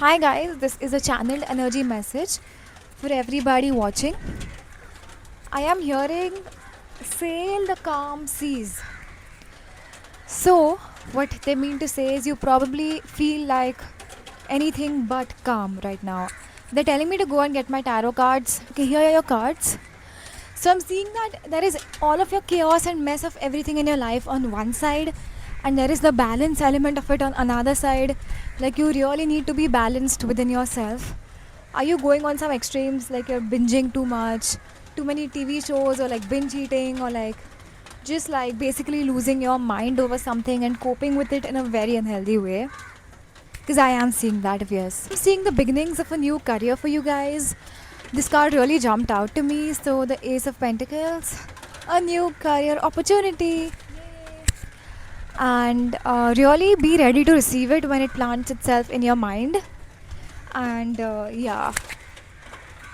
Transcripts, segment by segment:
Hi guys, this is a channeled energy message for everybody watching. I am hearing sail the calm seas. So, what they mean to say is you probably feel like anything but calm right now. They're telling me to go and get my tarot cards. Okay, here are your cards. So I'm seeing that there is all of your chaos and mess of everything in your life on one side, and there is the balance element of it on another side. Like you really need to be balanced within yourself. Are you going on some extremes like you're binging too much, too many TV shows, or like binge eating, or like just like basically losing your mind over something and coping with it in a very unhealthy way? Because I am seeing that, yes. I'm seeing the beginnings of a new career for you guys. This card really jumped out to me. So, the Ace of Pentacles, a new career opportunity. And really be ready to receive it when it plants itself in your mind. And yeah,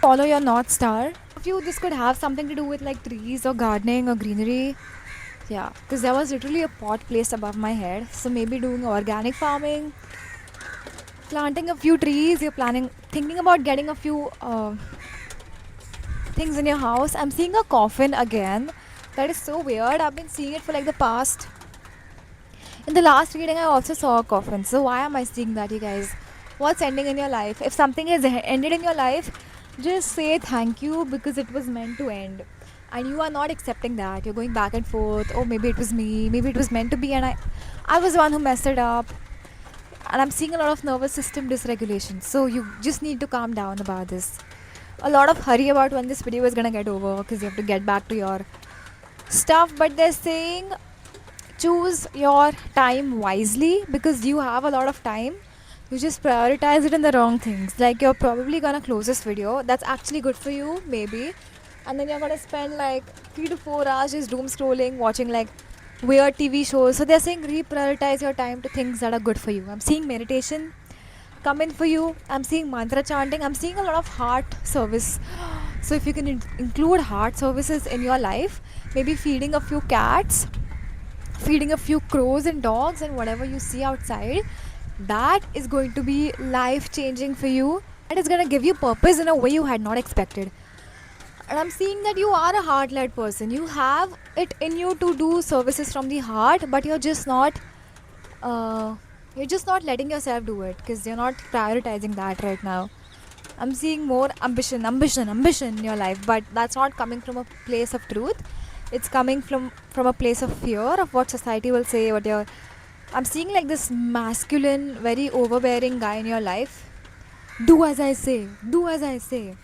follow your North Star. If you, this could have something to do with like trees or gardening or greenery. Yeah, because there was literally a pot placed above my head. So, maybe doing organic farming, planting a few trees, you're planning, thinking about getting a few things in your house. I'm seeing a coffin again. That is so weird. I've been seeing it for like the past. In the last reading, I also saw a coffin. So why am I seeing that, you guys? What's ending in your life? If something has ended in your life, just say thank you because it was meant to end. And you are not accepting that. You're going back and forth. Oh, maybe it was me. Maybe it was meant to be, and I was the one who messed it up. And I'm seeing a lot of nervous system dysregulation. So you just need to calm down about this. A lot of hurry about when this video is gonna get over because you have to get back to your stuff. But they're saying choose your time wisely because you have a lot of time. You just prioritize it in the wrong things. Like you're probably gonna close this video. That's actually good for you, maybe. And then you're gonna spend like 3 to 4 hours just doom scrolling, watching like weird TV shows. So they're saying reprioritize your time to things that are good for you. I'm seeing meditation come in for you. I'm seeing mantra chanting. I'm seeing a lot of heart service. So if you can include heart services in your life, maybe feeding a few cats, feeding a few crows and dogs and whatever you see outside, that is going to be life changing for you. That is going to give you purpose in a way you had not expected. And I'm seeing that you are a heart led person. You have it in you to do services from the heart, but uh, you're just not letting yourself do it because you're not prioritizing that right now. I'm seeing more ambition in your life, but that's not coming from a place of truth. It's coming from a place of fear of what society will say. What you're, I'm seeing like this masculine, very overbearing guy in your life. Do as I say. Do as I say.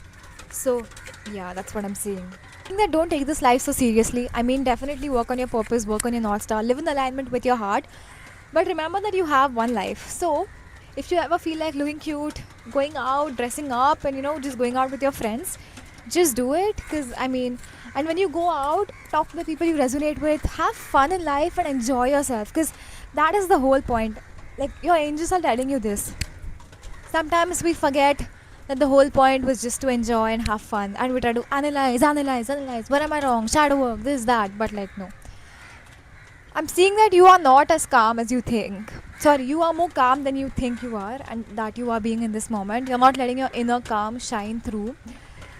So, yeah, that's what I'm seeing. I think that don't take this life so seriously. I mean, definitely work on your purpose, work on your North Star, live in alignment with your heart. But remember that you have one life. So, if you ever feel like looking cute, going out, dressing up, and just going out with your friends, just do it. Because, I mean, and when you go out, talk to the people you resonate with, have fun in life, and enjoy yourself. Because that is the whole point. Like, your angels are telling you this. Sometimes we forget that the whole point was just to enjoy and have fun, and we try to analyze. Where am I wrong? Shadow work, this, that. But, like, no. I'm seeing that you are not as calm as you think. Sorry, you are more calm than you think you are, and that you are being in this moment. You're not letting your inner calm shine through.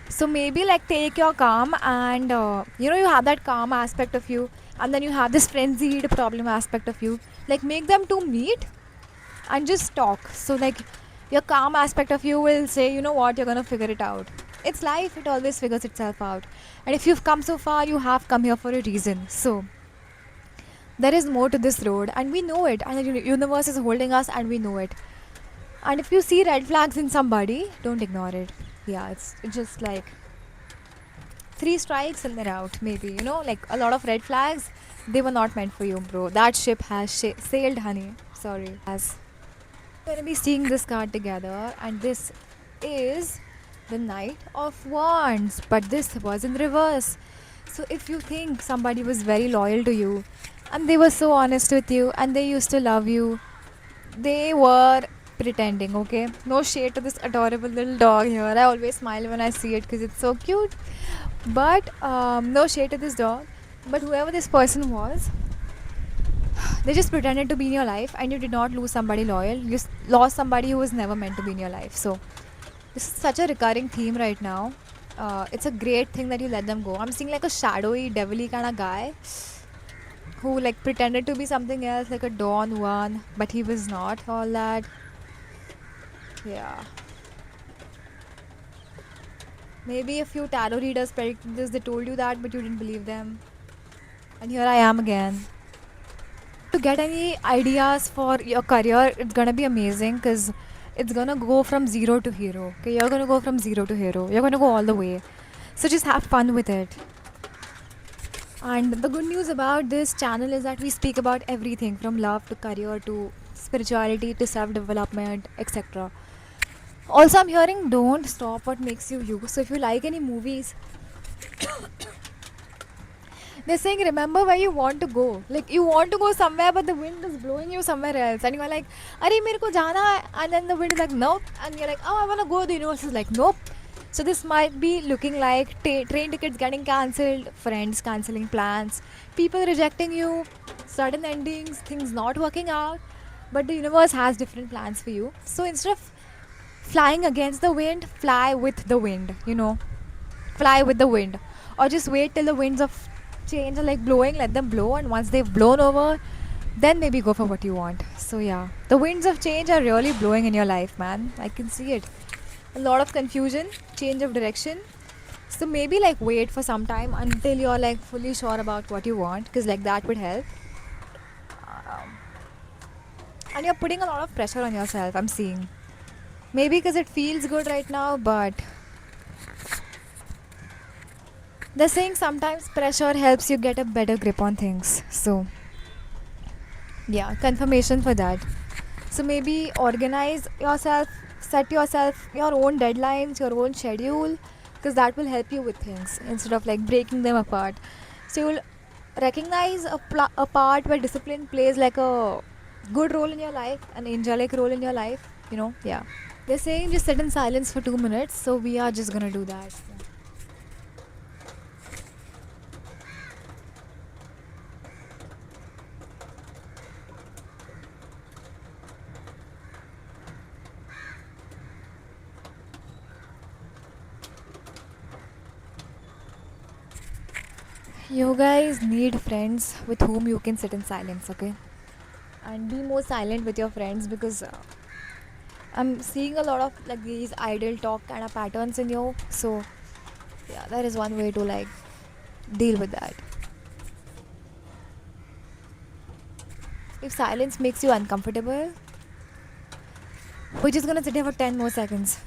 So maybe like take your calm and you have that calm aspect of you, and then you have this frenzied problem aspect of you. Like make them two meet and just talk. So like your calm aspect of you will say, you know what, you're gonna figure it out. It's life; it always figures itself out. And if you've come so far, you have come here for a reason. So there is more to this road, and we know it, and the universe is holding us, and we know it. And if you see red flags in somebody, don't ignore it. Yeah, it's just like 3 strikes and they're out. Maybe like a lot of red flags, they were not meant for you, bro. That ship has sailed, honey. Sorry. As we're gonna be seeing this card together, and this is the Knight of Wands, but this was in reverse. So if you think somebody was very loyal to you and they were so honest with you and they used to love you, they were pretending, okay? No shade to this adorable little dog here. I always smile when I see it because it's so cute. But no shade to this dog. But whoever this person was, They just pretended to be in your life, and you did not lose somebody loyal. You lost somebody who was never meant to be in your life. So this is such a recurring theme right now. It's a great thing that you let them go. I'm seeing like a shadowy, devilly kind of guy who like pretended to be something else, like a Don Juan, but he was not all that. Yeah. Maybe a few tarot readers predicted this. They told you that, but you didn't believe them. And here I am again. To get any ideas for your career, it's gonna be amazing because it's gonna go from zero to hero. Okay, you're gonna go from zero to hero. You're gonna go all the way. So just have fun with it. And the good news about this channel is that we speak about everything from love to career to spirituality to self development, etc. Also, I'm hearing don't stop what makes you you. So if you like any movies, they're saying remember where you want to go. Like you want to go somewhere, but the wind is blowing you somewhere else, and you're like, "Arey, mere ko jana hai," and then the wind is like, "Nope," and you're like, "Oh, I wanna go." The universe is like, "Nope." So this might be looking like train tickets getting cancelled, friends cancelling plans, people rejecting you, sudden endings, things not working out. But the universe has different plans for you. So instead of flying against the wind, fly with the wind. Fly with the wind, or just wait till the winds of change are like blowing, let them blow, and once they've blown over, then maybe go for what you want. So yeah, the winds of change are really blowing in your life, man. I can see it. A lot of confusion, change of direction. So maybe like wait for some time until you're like fully sure about what you want, because like that would help. um, and you're putting a lot of pressure on yourself, I'm seeing. Maybe because it feels good right now, but they're saying sometimes pressure helps you get a better grip on things. So, yeah, confirmation for that. So, maybe organize yourself, set yourself your own deadlines, your own schedule, because that will help you with things instead of like breaking them apart. So, you'll recognize a part where discipline plays like a good role in your life, an angelic role in your life, yeah. They're saying just sit in silence for 2 minutes, so we are just gonna do that. You guys need friends with whom you can sit in silence, okay? And be more silent with your friends because I'm seeing a lot of like these idle talk kind of patterns in you. So, yeah, that is one way to like deal with that. If silence makes you uncomfortable, we're just gonna sit here for 10 more seconds.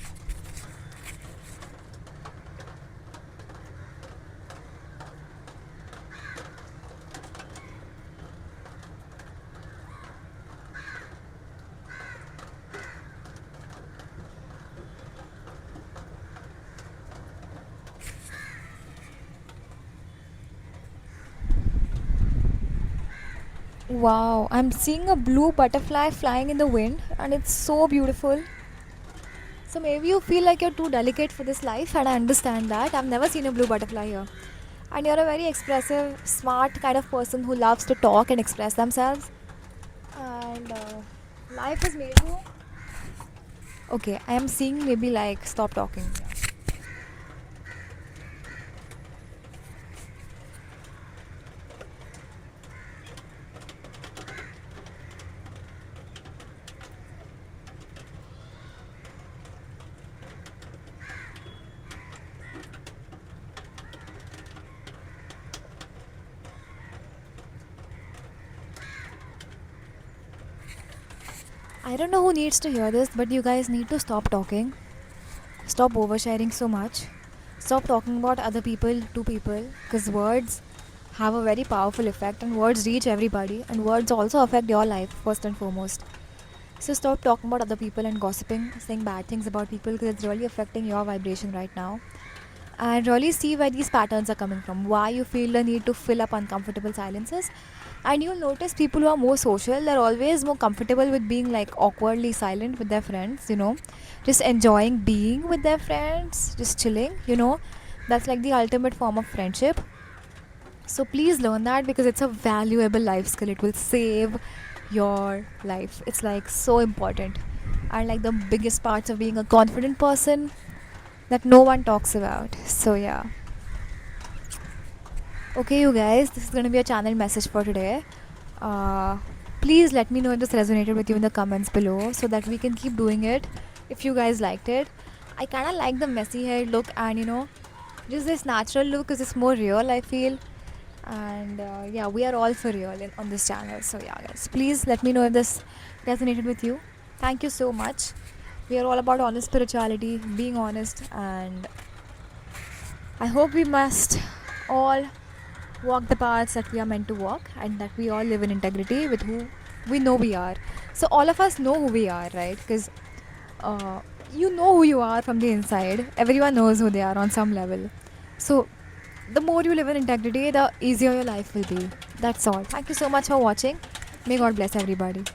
Wow, I'm seeing a blue butterfly flying in the wind and it's so beautiful. So maybe you feel like you're too delicate for this life, and I understand that. I've never seen a blue butterfly here. And you're a very expressive, smart kind of person who loves to talk and express themselves. And life has made you. Okay, I am seeing maybe like stop talking. I don't know who needs to hear this, but you guys need to stop talking. Stop oversharing so much. Stop talking about other people to people, because words have a very powerful effect and words reach everybody, and words also affect your life first and foremost. So stop talking about other people and gossiping, saying bad things about people, because it's really affecting your vibration right now. And really see where these patterns are coming from, why you feel the need to fill up uncomfortable silences. And you'll notice people who are more social, they're always more comfortable with being like awkwardly silent with their friends, just enjoying being with their friends, just chilling. That's like the ultimate form of friendship. So please learn that, because it's a valuable life skill. It will save your life. It's like so important. And like the biggest parts of being a confident person that no one talks about. So yeah. Okay, you guys, this is going to be a channel message for today. Uh, Please let me know if this resonated with you in the comments below, so that we can keep doing it if you guys liked it. I kind of like the messy hair look, and just this natural look is just more real, I feel. And yeah, we are all for real on this channel. So yeah, guys, please let me know if this resonated with you. Thank you so much. We are all about honest spirituality, being honest, and I hope we must all walk the paths that we are meant to walk, and that we all live in integrity with who we know we are. So all of us know who we are, right? Because uh, you know who you are from the inside. Everyone knows who they are on some level. So the more you live in integrity, the easier your life will be. That's all. Thank you so much for watching. May God bless everybody.